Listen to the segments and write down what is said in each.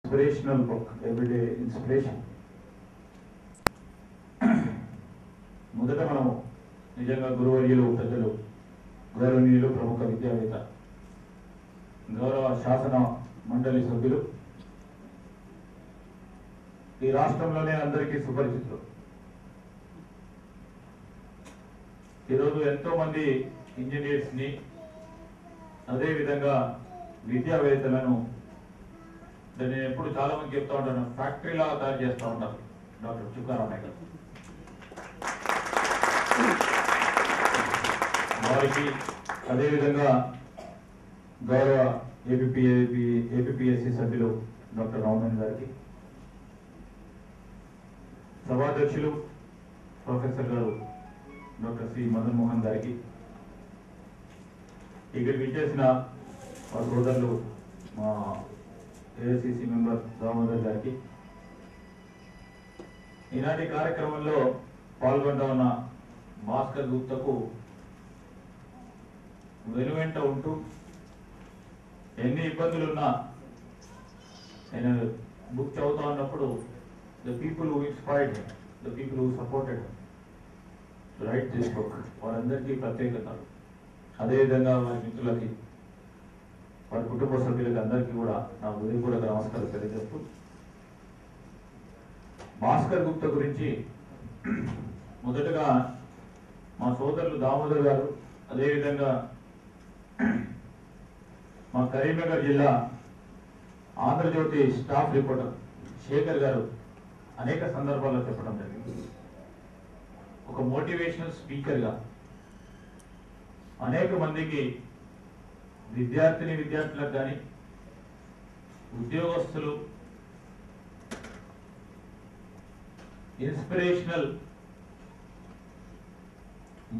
inspirational book, Everyday Inspiration. మొదట మనము నిజంగా గురువర్యులు పెద్దలు గౌరవనీయులు ప్రముఖ విద్యావేత్త గౌరవ శాసన మండలి సభ్యులు ఈ రాష్ట్రంలోనే అందరికీ సుపరిచితులు. ఈరోజు ఎంతో మంది ఇంజనీర్స్ ని అదేవిధంగా విద్యావేత్తలను నేను ఎప్పుడు చాలా మంది చెప్తా ఉంటాను, ఫ్యాక్టరీలా తయారు చేస్తూ ఉంటారు డాక్టర్ చుక్కారామయ్య గారు. వారికి అదేవిధంగా గౌరవ ఏపీఎస్సి సభ్యులు డాక్టర్ రామన్ గారికి, సభాధ్యక్షులు ప్రొఫెసర్ గారు డాక్టర్ సి మదన్ మోహన్ గారికి, ఇక్కడికి విచ్చేసిన మా సోదరులు మా ఏఐసిసి మెంబర్ దామోదర్ గారికి, ఈనాటి కార్యక్రమంలో పాల్గొంటూ ఉన్న భాస్కర్ గుప్తకు వెనువెంట ఉంటూ ఎన్ని ఇబ్బందులున్నా నేను బుక్ చదువుతా ఉన్నప్పుడు the people who inspired him, the people who supported to right this book, వారందరికీ ప్రత్యేకతలు. అదేవిధంగా వారి మిత్రులకి, వారి కుటుంబ సభ్యులకి అందరికీ కూడా నా హృదయపూర్వక నమస్కారం తెలియజేస్తూ, భాస్కర్ గుప్తా గురించి మొదటగా మా సోదరులు దామోదర్ గారు, అదేవిధంగా మా కరీంనగర్ జిల్లా ఆంధ్రజ్యోతి స్టాఫ్ రిపోర్టర్ శేఖర్ గారు అనేక సందర్భాల్లో చెప్పడం జరిగింది. ఒక మోటివేషనల్ స్పీకర్గా అనేక మందికి విద్యార్థులకు కానీ ఉద్యోగస్తులు ఇన్స్పిరేషనల్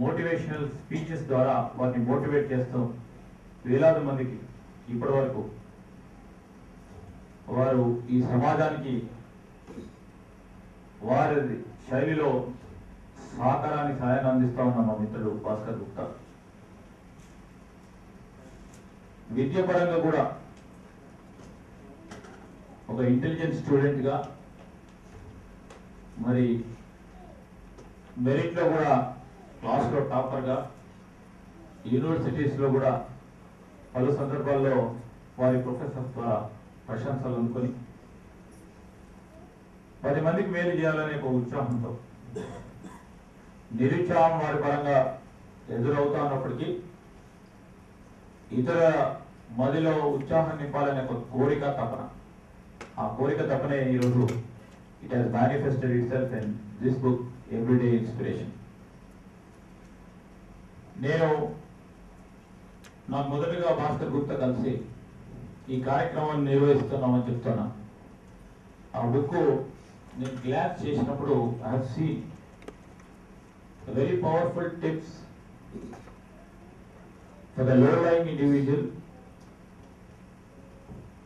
మోటివేషనల్ స్పీచెస్ ద్వారా వారిని మోటివేట్ చేస్తూ వేలాది మందికి ఇప్పటి వరకు వారు ఈ సమాజానికి వారి శైలిలో సహాయాన్ని అందిస్తా ఉన్న మా మిత్రుడు భాస్కర్ గుప్తా. విద్యాపరంగా కూడా ఒక ఇంటెలిజెంట్ స్టూడెంట్గా, మరి మెరిట్లో కూడా క్లాస్లో టాపర్గా, యూనివర్సిటీస్లో కూడా పలు సందర్భాల్లో వారి ప్రొఫెసర్స్ ద్వారా ప్రశంసలు అందుకొని 10 మందికి మేలు చేయాలనే ఒక ఉత్సాహంతో, నిరుత్సాహం వారి పరంగా ఎదురవుతా ఉన్నప్పటికీ ఇతర మదిలో ఉత్సాహం నింపాలనే ఒక కోరిక తపన, ఆ కోరిక తపనే ఈరోజు it has manifested it self in this book everyday inspiration. నాకు మొదటగా భాస్కర్ గుప్తా కలిసి ఈ కార్యక్రమాన్ని నిర్వహిస్తున్నామని చెప్తున్నా. ఆ బుక్ నేను గ్లాన్స్ చేసినప్పుడు I have seen very powerful tips for the low-lying individual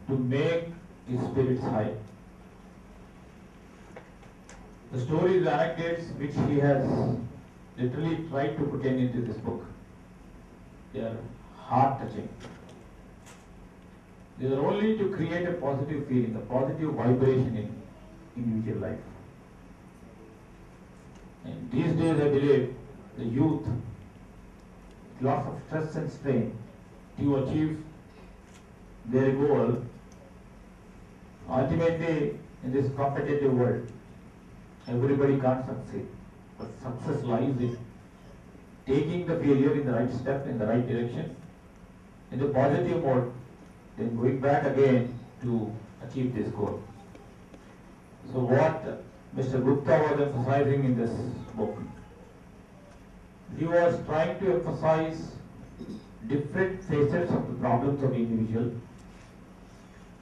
to make his spirits high. The stories, anecdotes which he has literally tried to put into this book, they are heart-touching. They are only to create a positive feeling, a positive vibration in individual life. And these days I believe the youth, lots of stress and strain to achieve their goal. Ultimately, in this competitive world, everybody can't succeed, but success lies in taking the failure in the right step, in the right direction, in the positive mode, then going back again to achieve this goal. So what Mr. Gupta was emphasizing in this book, he was trying to emphasize different facets of the problems of the individual,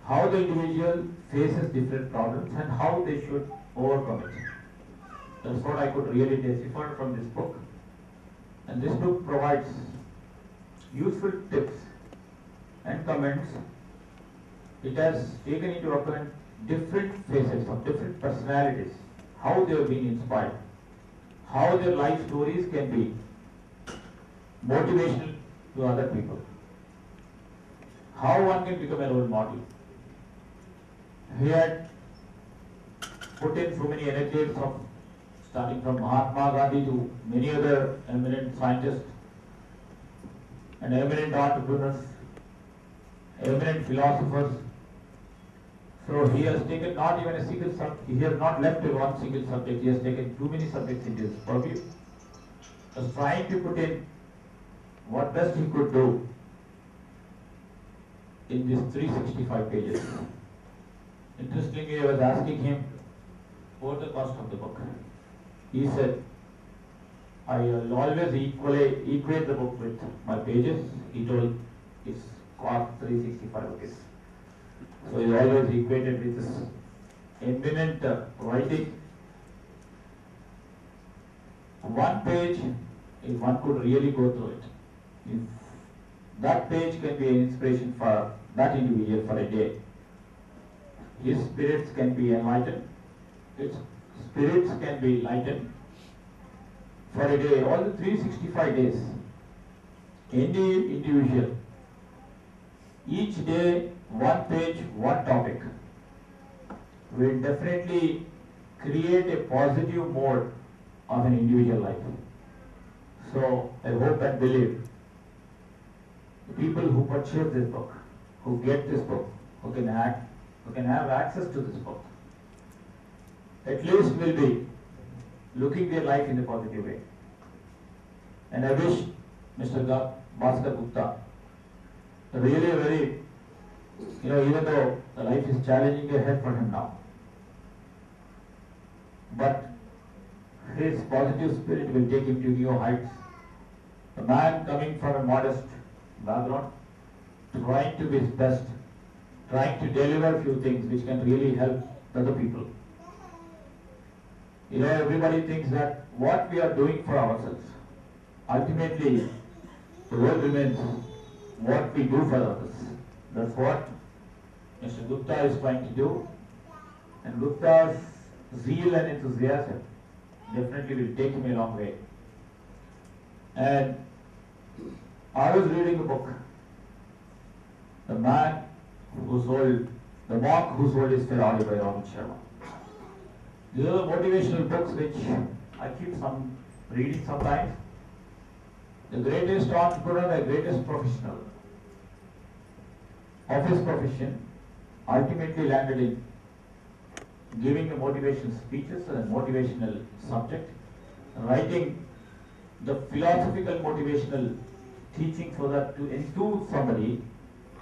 how the individual faces different problems and how they should overcome it. That's what I could really decipher from this book. And this book provides useful tips and comments. It has taken into account different facets of different personalities, how they have been inspired, how their life stories can be motivational to other people, how one can become a role model, He had put in so many anecdotes of starting from Mahatma Gandhi to many other eminent scientists and eminent entrepreneurs, eminent philosophers. So he has taken not even a single subject, he has not left one single subject, he has taken too many subjects into his purview. He was trying to put in what best he could do in these 365 pages. Interestingly, I was asking him what the cost of the book. He said, I will always equate the book with my pages. He told it's cost 365 rupees. So he always equated with this eminent writing. One page, if one could really go through it, if that page can be an inspiration for that individual for a day, his spirits can be enlightened, his spirits can be lightened for a day, all the 365 days. Any individual, each day, one page, one topic, will definitely create a positive mode of an individual life. So I hope and believe the people who purchase this book, who get this book, who can have access to this book, at least will be looking their life in a positive way. And I wish Mr. Bhaskar Gupta really very, even though the life is challenging ahead for him now, but his positive spirit will take him to new heights. The man coming from a modest background, trying to be his best, trying to deliver a few things which can really help other people. Everybody thinks that what we are doing for ourselves, ultimately the world remains what we do for others. That's what Mr. Gupta is trying to do. And Gupta's zeal and enthusiasm definitely will take him a long way. And I was reading a book, The Monk Who Sold His Ferrari by Robin Sharma. These are the motivational books which I keep reading sometimes. The greatest entrepreneur, the greatest professional of his profession ultimately landed in giving the motivational speeches and motivational subject, writing the philosophical motivational teaching so that to enthuse somebody,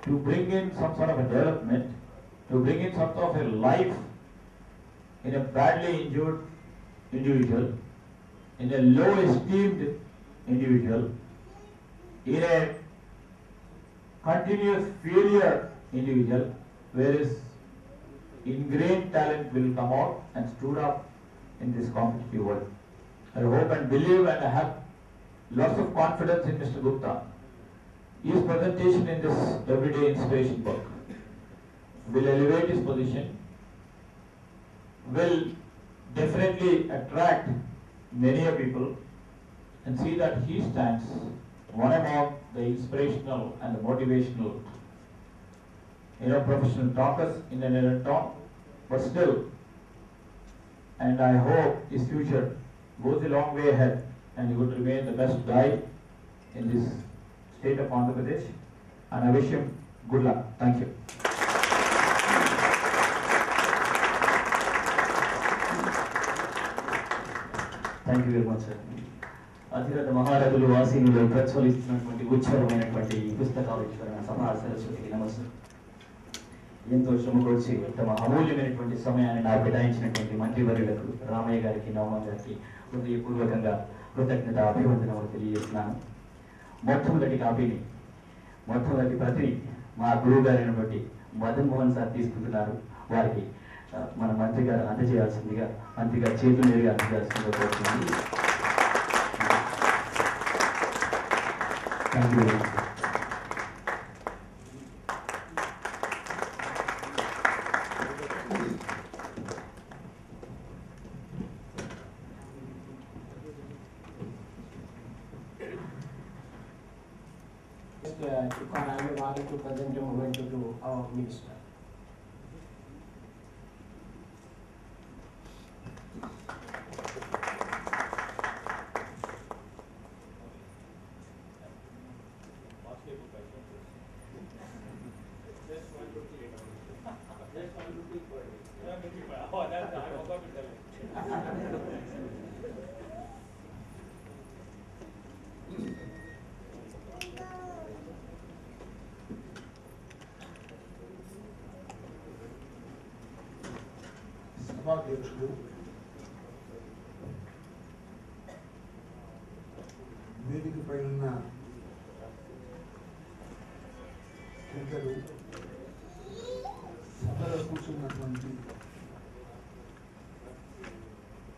to bring in some sort of a development, to bring in some sort of a life in a badly injured individual, in a low esteemed individual, in a continuous failure individual, where his ingrained talent will come out and stood up in this competitive world. I hope and believe and I have lots of confidence in Mr. Gupta. His presentation in this Everyday Inspiration book will elevate his position, will definitely attract many people and see that he stands one among the inspirational and the motivational professional talkers in an talk, but still, and I hope his future goes a long way ahead and he would remain the best guide in this state of Andhra Pradesh, and I wish him good luck. Thank you. Thank you very much, sir. అతిరథ మహారథులు వాసీనులు ప్రజ్వలిస్తున్నటువంటి ఉజ్వలమైనటువంటి పుస్తకావిష్కరణ సభా సరస్వతికి నమస్కారం. ఎంతో శ్రమకొచ్చి తమ అమూల్యమైనటువంటి సమయాన్ని నాకు కేటాయించినటువంటి మంత్రివర్యులకు, రామయ్య గారికి, నవమ గారికి హృదయపూర్వకంగా కృతజ్ఞత అభివందనములు తెలియజేస్తున్నాను. మొట్టమొదటి ప్రతిని మా గురువు గారైనటువంటి మదన్ మోహన్ సార్ తీసుకుంటున్నారు. వారికి మన మంత్రి గారు అందజేయాల్సిందిగా, మంత్రి గారు చేతులు నేరుగా అందజేయాల్సిందిగా కోరుతుంది. Thank you very much. To present a moment to our minister. సభాధ్యక్షుడు, వేదికపై ఉన్న పెద్దలు, సభలో కూర్చున్నటువంటి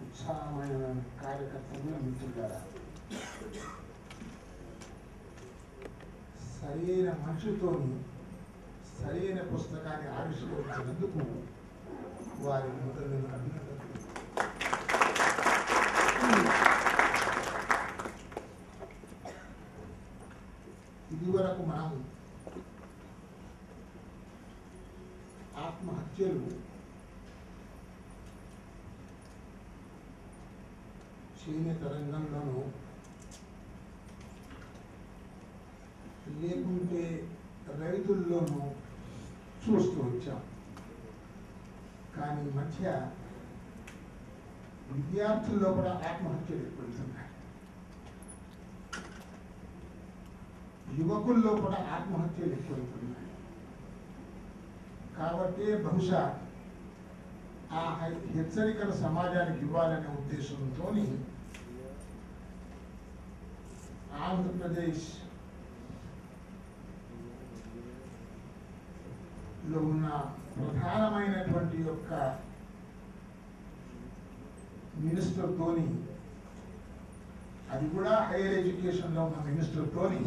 ఉత్సాహమైన కార్యకర్తలు, మిత్రులారా, సరైన మనిషితోని సరైన పుస్తకాన్ని ఆవిష్కరించినందుకు వారికి మొదలు అభినందనలు. ఇదివరకు మనం ఆత్మహత్యలు చేనేత రంగంలోనూ లేకుంటే రైతుల్లోనూ చూస్తూ వచ్చాం. కానీ ఈ మధ్య విద్యార్థుల్లో కూడా ఆత్మహత్యలు ఎక్కువవుతున్నాయి. యువకుల్లో కూడా ఆత్మహత్యలు ఎక్కువవుతున్నాయి. కాబట్టి బహుశా ఆ హెచ్చరికలు సమాజానికి ఇవ్వాలనే ఉద్దేశంతో ఆంధ్రప్రదేశ్ లో ఉన్న ప్రధానమైనటువంటి యొక్క మినిస్టర్ తోని, అది కూడా హైయర్ ఎడ్యుకేషన్ లో ఉన్న మినిస్టర్ తోని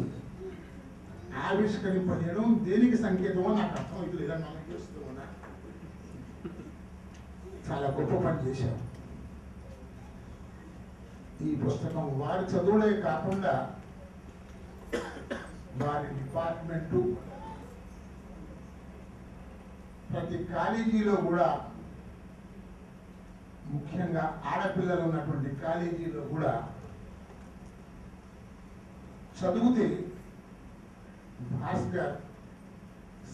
ఆవిష్కరింపజేయడం దేనికి సంకేతమో నాకు అర్థమవుతలేదని మనం చేస్తూ ఉన్నా. చాలా గొప్ప పని చేశారు. ఈ పుస్తకం వారి చదువులే కాకుండా వారి డిపార్ట్మెంటు, ప్రతి కాలేజీలో కూడా, ముఖ్యంగా ఆడపిల్లలు ఉన్నటువంటి కాలేజీలో కూడా చదివితే భాస్కర్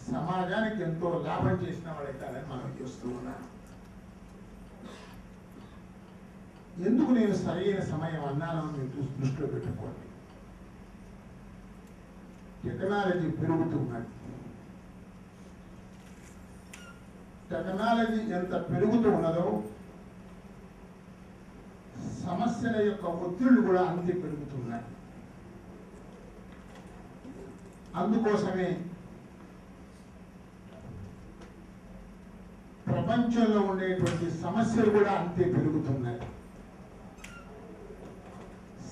సమాజానికి ఎంతో లాభం చేసిన వాడైతారని మనం చూస్తూ ఉన్నాం. ఎందుకు నేను సరైన సమయం అన్నానో మీరు దృష్టిలో పెట్టుకోండి. టెక్నాలజీ పెరుగుతున్నది. టెక్నాలజీ ఎంత పెరుగుతూ ఉన్నదో సమస్యల యొక్క ఒత్తిళ్లు కూడా అంతే పెరుగుతున్నాయి. అందుకోసమే ప్రపంచంలో ఉండేటువంటి సమస్యలు కూడా అంతే పెరుగుతున్నాయి.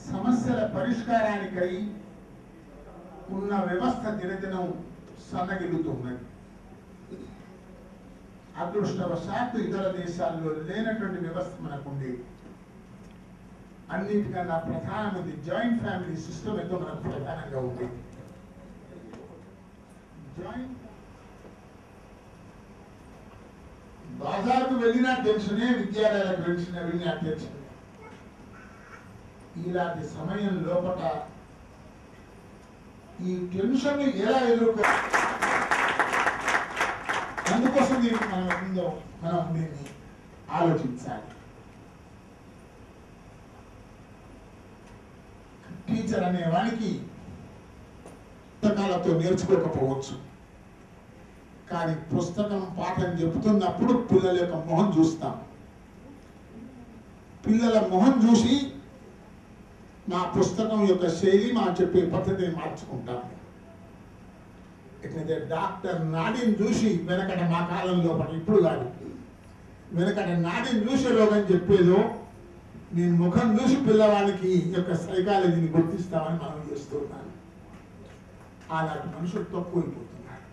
సమస్యల పరిష్కారానికై ఉన్న వ్యవస్థ దినదినం సన్నగిల్లుతున్నది. అదృష్టవశాత్తు ఇతర దేశాల్లో లేనటువంటి వ్యవస్థ మనకుంది. అన్నిటికన్నా ప్రధానమైనది జాయింట్ ఫ్యామిలీ సిస్టమ్ ఎంతో మనకు ప్రధానంగా ఉంది. బాజార్కు వెళ్ళినా టెన్షనే, విద్యాలయాలకు వెళ్ళినా టెన్షన్. ఇలాంటి సమయం లోపల ఈ టెన్షన్ ఎలా ఎదుర్కో, అందుకోసం మనం దీన్ని ఆలోచించాలి. టీచర్ అనే వానికి పుస్తకాలతో నేర్చుకోకపోవచ్చు, కానీ పుస్తకం పాఠం చెబుతున్నప్పుడు పిల్లల యొక్క మొహం చూస్తాం. పిల్లల మొహం చూసి మా పుస్తకం యొక్క శైలి, మా చెప్పే పద్ధతిని మార్చుకుంటాం. ఎట్లయితే డాక్టర్ నాడిని చూసి వెనకట మా కాలంలో ఇప్పుడు కాదు, వెనకట నాడిని చూసి రోగం చెప్పేదో నేను ముఖం చూసి పిల్లవాడికి యొక్క సైకాలజీని గుర్తిస్తామని మనం చేస్తున్నాను. అలాంటి మనుషులు తక్కువైపోతున్నారు.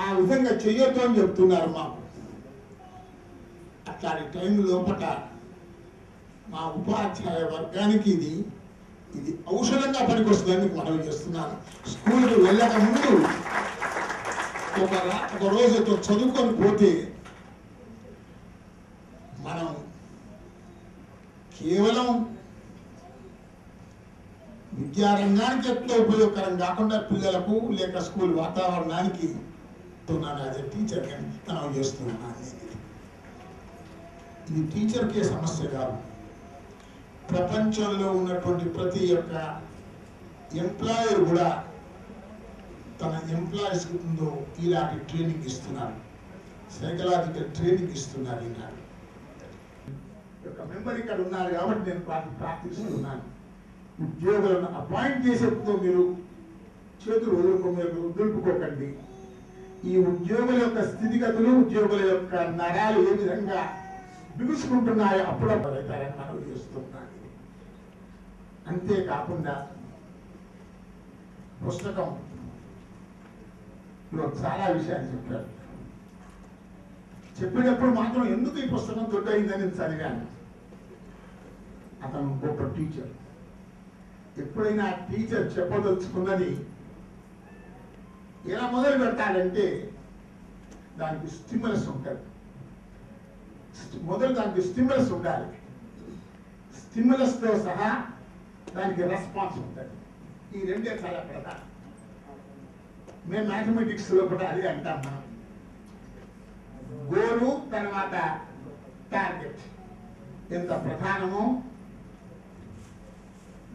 ఆ విధంగా చెయ్యొద్దు అని చెప్తున్నారు మాకు. అట్లాంటి టైం లోపల మా ఉపాధ్యాయ వర్గానికి ఇది ఔషధంగా పనికొస్తుందని మనం చేస్తున్నాను. స్కూల్కి వెళ్ళక ముందు ఒక రోజు చదువుకొని పోతే మనం కేవలం విద్యారంగానికి ఎంతో ఉపయోగకరం కాకుండా పిల్లలకు లేక స్కూల్ వాతావరణానికి యాజ్ ఎ టీచర్ మనం చేస్తున్నాను. ఇది టీచర్కే సమస్య కాదు, ప్రపంచంలో ఉన్నటువంటి ప్రతి ఒక్క ఎంప్లాయర్ కూడా తన ఎంప్లాయీస్ ముందు ఇలాంటి ట్రైనింగ్ ఇస్తున్నారు, సైకలాజికల్ ట్రైనింగ్ ఇస్తున్నారు. ఈనాడు ఒక మెంబర్ ఇక్కడ ఉన్నారు కాబట్టి నేను ప్రార్థిస్తున్నాను, ఉద్యోగులను అపాయింట్ చేసేందుకు మీరు చేతులు దులుపుకోకండి. ఈ ఉద్యోగుల యొక్క స్థితిగతులు, ఉద్యోగుల యొక్క నరాలు ఏ విధంగా బిగుసుకుంటున్నాయో అప్పుడప్పుడు అవుతారని మనం చేస్తున్నాను. అంతేకాకుండా పుస్తకంలో చాలా విషయాలు చెప్పారు. చెప్పేటప్పుడు మాత్రం ఎందుకు ఈ పుస్తకం దొడ్డైందని చదివాను. అతను గొప్ప టీచర్. ఎప్పుడైనా టీచర్ చెప్పదలుచుకున్నది ఎలా మొదలు పెడతాడంటే దానికి స్టిమ్యులస్ ఉంటుంది. మొదలు దానికి స్టిమ్యులస్ ఉండాలి, స్టిమ్యులస్తో సహా దానికి రెస్పాన్స్ ఉంటుంది. ఈ రెండే చాలా ప్రధానం. మేము మ్యాథమెటిక్స్లో కూడా అదే అంటాం. మనం గోలు తర్వాత టార్గెట్ ఎంత ప్రధానమో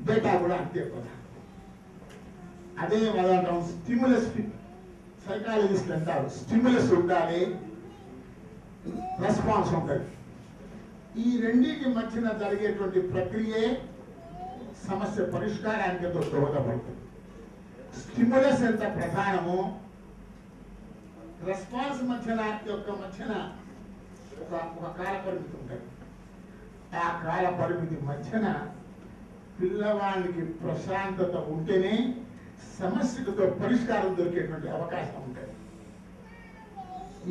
డేటా కూడా అంతే ప్రధానం. అదే మనం స్టిమ్యులస్, సైకాలజిస్ట్ అంటారు, స్టిమ్యులస్ ఉండాలి, రెస్పాన్స్ ఉంటుంది. ఈ రెండింటి మధ్యన జరిగేటువంటి ప్రక్రియే సమస్య పరిష్కారానికి దోహదపడుతుంది. స్టిమ్యులస్ ఎంత ప్రధానమో రెస్పాన్స్ మధ్యన ఒక కాల పరిమితి ఉంటుంది. ఆ కాల పరిమితి మధ్యన పిల్లవానికి ప్రశాంతత ఉంటేనే సమస్యకు పరిష్కారం దొరికేటువంటి అవకాశం ఉంటుంది.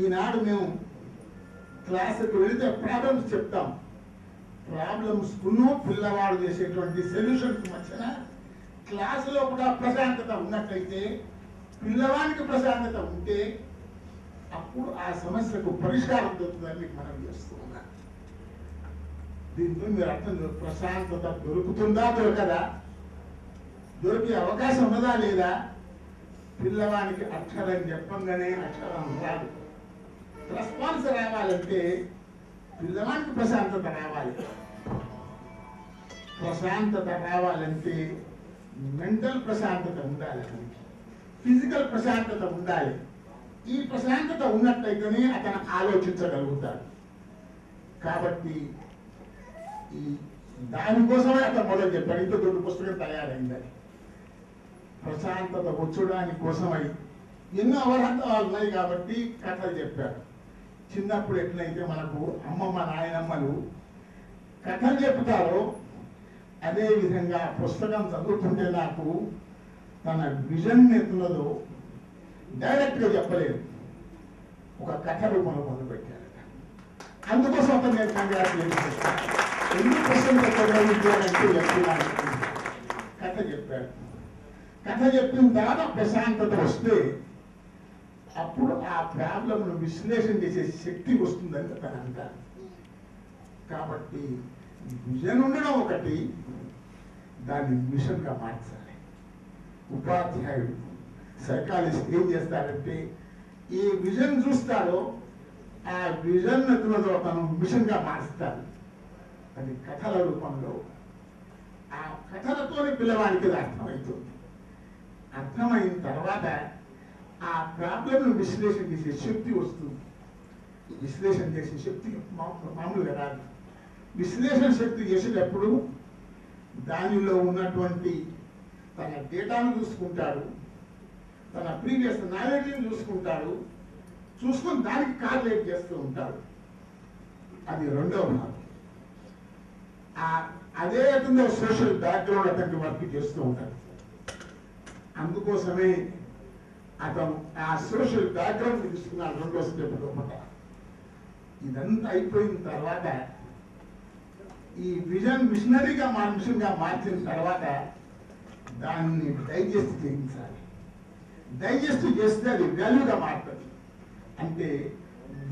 ఈనాడు మేము క్లాసుకు వెళితే ప్రాబ్లమ్స్ చెప్తాం. ప్రాబ్లమ్స్ పిల్లవాడు చేసేటువంటి సొల్యూషన్స్ మధ్యన క్లాసులో కూడా ప్రశాంతత ఉన్నట్లయితే, పిల్లవానికి ప్రశాంతత ఉంటే అప్పుడు ఆ సమస్యకు పరిష్కారం దొరుకుతుందని మీకు మనం చేస్తూ ఉన్నాం. దీంతో మీరు అర్థం, ప్రశాంతత దొరుకుతుందా దొరకదా, దొరికే అవకాశం ఉన్నదా లేదా. పిల్లవానికి అక్షరం చెప్పంగానే అక్షరం రాదు. రెస్పాన్స్ రావాలంటే పిల్లవానికి ప్రశాంతత రావాలి. ప్రశాంతత రావాలంటే మెంటల్ ప్రశాంతత ఉండాలి, ఫిజికల్ ప్రశాంతత ఉండాలి. ఈ ప్రశాంతత ఉన్నట్లయితేనే అతను ఆలోచించగలుగుతాడు. కాబట్టి ఈ దానికోసమే అతను మొదలు చెప్పాడు. ఇంత దొడ్డు పుస్తకం తయారైందని ప్రశాంతత వచ్చడానికి కోసమై ఎన్నో అవరాలు ఉన్నాయి కాబట్టి కథలు చెప్పారు. చిన్నప్పుడు ఎట్లయితే మనకు అమ్మమ్మ నాయనమ్మలు కథలు చెప్తారో అదే విధంగా పుస్తకం చదువుతుంటే నాకు తన విజన్ ఎత్తున్నదో డైరెక్ట్గా చెప్పలేదు, ఒక కథ రూపంలో మొదలుపెట్టారట. అందుకోసం అతను నేను కంగ్రాచులేషన్ చేస్తాను. ఎన్ని క్వశ్చన్ పెట్టగలుగుతానంటే చెప్తున్నాను. కథ చెప్పాడు. కథ చెప్పిన తర్వాత ప్రశాంతత వస్తే అప్పుడు ఆ ప్రాబ్లంను విశ్లేషణ చేసే శక్తి వస్తుందని అతను అంటారు. కాబట్టి విజన్ ఉండడం ఒకటి, దాన్ని మిషన్గా మార్చాలి. ఉపాధ్యాయుడు, సైకాలజిస్ట్ ఏం చేస్తాడంటే ఈ విజన్ చూస్తాడో ఆ విజన్ అతను మిషన్గా మారుస్తాడు. అది కథల రూపంలో. ఆ కథలతోనే పిల్లవాడికి అర్థమవుతుంది. అర్థమైన తర్వాత ఆ ప్రాబ్లంను విశ్లేషణ చేసే శక్తి వస్తుంది. విశ్లేషణ చేసే శక్తి మామూలుగా రాదు. విశ్లేషణ శక్తి చేసేటప్పుడు దానిలో ఉన్నటువంటి తన డేటాను చూసుకుంటాడు, తన ప్రీవియస్ నాలెడ్జ్ని చూసుకుంటాడు, చూసుకొని దానికి కార్లేట్ చేస్తూ ఉంటాడు. అది రెండవ భాగం. అదే రకంగా సోషల్ బ్యాక్గ్రౌండ్ అతనికి వర్క్ చేస్తూ ఉంటాడు. అందుకోసమే అతను ఆ సోషల్ బ్యాక్గ్రౌండ్ తీసుకున్నాడు రెండో స్టెప్ లోపల. ఇదంతా అయిపోయిన తర్వాత ఈ విజన్ మిషనరీగా మిషన్గా మార్చిన తర్వాత దాన్ని డైజెస్ట్ చేయించాలి. డైజెస్ట్ చేస్తే అది వాల్యూగా మారుతుంది. అంటే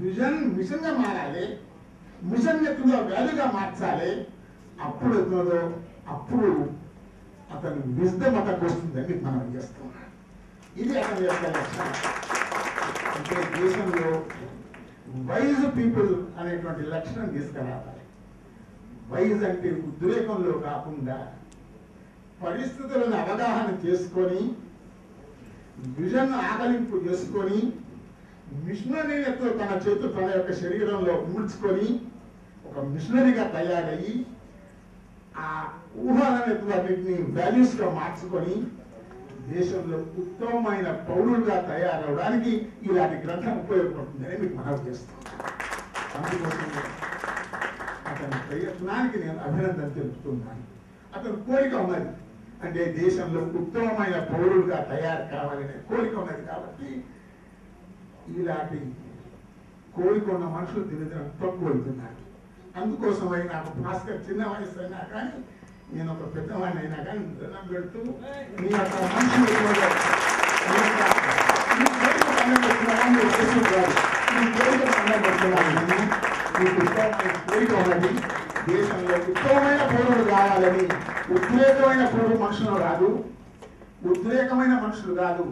విజన్ మిషన్గా మారాలి, మిషన్ ఎత్తులో వాల్యూగా మార్చాలి. అప్పుడు ఎత్తులో అప్పుడు అతను విజ్డమ్ అతనికి వస్తుందని మనం చేస్తున్నాం. ఇది అతని యొక్క లక్షణం. అంటే దేశంలో వైజ్ పీపుల్ అనేటువంటి లక్షణం తీసుకురావాలి. వైజ్ అంటే ఉద్రేకంలో కాకుండా పరిస్థితులను అవగాహన చేసుకొని విజన్ ఆకలింపు చేసుకొని మిషనరీలతో తన యొక్క శరీరంలో ముడుచుకొని ఒక మిషనరీగా తయారయ్యి ఆ ఊహాలన్నిటిని వాల్యూస్గా మార్చుకొని దేశంలో ఉత్తమమైన పౌరులుగా తయారవడానికి ఇలాంటి గ్రంథం ఉపయోగపడుతుందని మీకు మనవి చేస్తాను. అందుకోసం అతని ప్రయత్నానికి నేను అభినందన తెలుపుతున్నాను. అతని కోరిక ఉన్నది, అంటే దేశంలో ఉత్తమమైన పౌరులుగా తయారు కావాలనే కోరిక ఉన్నది. కాబట్టి ఇలాంటి కోరిక ఉన్న మనుషులు దినదినం తక్కువవుతున్నారు. అందుకోసమై నాకు భాస్కర్ చిన్న వయసు అయినా కానీ నేను ఒక పెద్దవాడిని అయినా కానీ దండం పెడుతూ మీ యొక్క మనుషులు కోరిక ఉన్నది. దేశంలో ఉత్తమమైన పౌరులు కావాలని, ఉద్రేకమైన పౌరు మనుషులు కాదు, ఉద్రేకమైన మనుషులు కాదు,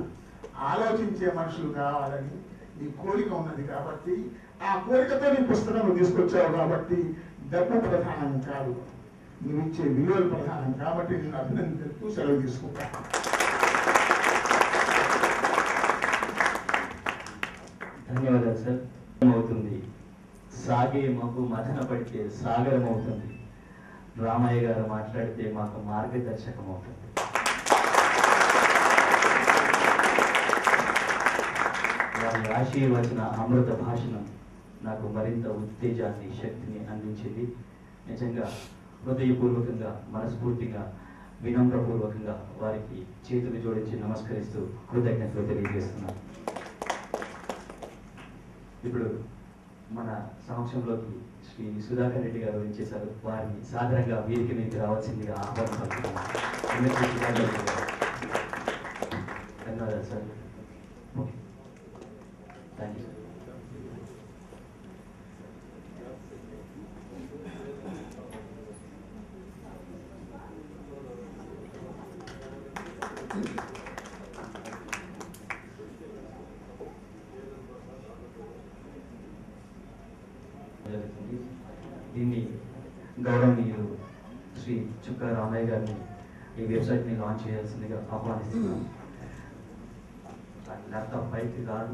ఆలోచించే మనుషులు కావాలని నీ కోరిక ఉన్నది. కాబట్టి ఆ కోరికతో నీ పుస్తకం తీసుకొచ్చావు. కాబట్టి డబ్బు ప్రధానం కాదు, నువ్వు ఇచ్చే విలువలు ప్రధానం. కాబట్టి నేను అభినందిస్తూ సెలవు తీసుకుంటాను. ధన్యవాదాలు సార్. అవుతుంది సాగే మాకు మదన పడితే సాగరం అవుతుంది. రామయ్య గారు మాట్లాడితే మాకు మార్గదర్శకం అవుతుంది. వారి ఆశీర్వచన అమృత భాషణం నాకు మరింత ఉత్తేజాన్ని, శక్తిని అందించింది. నిజంగా హృదయపూర్వకంగా, మనస్ఫూర్తిగా, వినమ్రపూర్వకంగా వారికి చేతులు జోడించి నమస్కరిస్తూ కృతజ్ఞతలు తెలియజేస్తున్నాను. ఇప్పుడు మన సమక్షంలోకి శ్రీ సుధాకర్ రెడ్డి గారు వచ్చేసారు. వారిని సాధారణంగా వేదిక మీదకి రావాల్సిందిగా ఆహ్వానిస్తున్నాను. ధన్యవాదాలు సార్. Thank you. దీన్ని గౌరవనీయులు శ్రీ చుక్కా రామయ్య గారిని ఈ వెబ్సైట్ని లాంచ్ చేయాల్సిందిగా ఆహ్వానిస్తున్నాను. ల్యాప్టాప్ పైకి రాదు.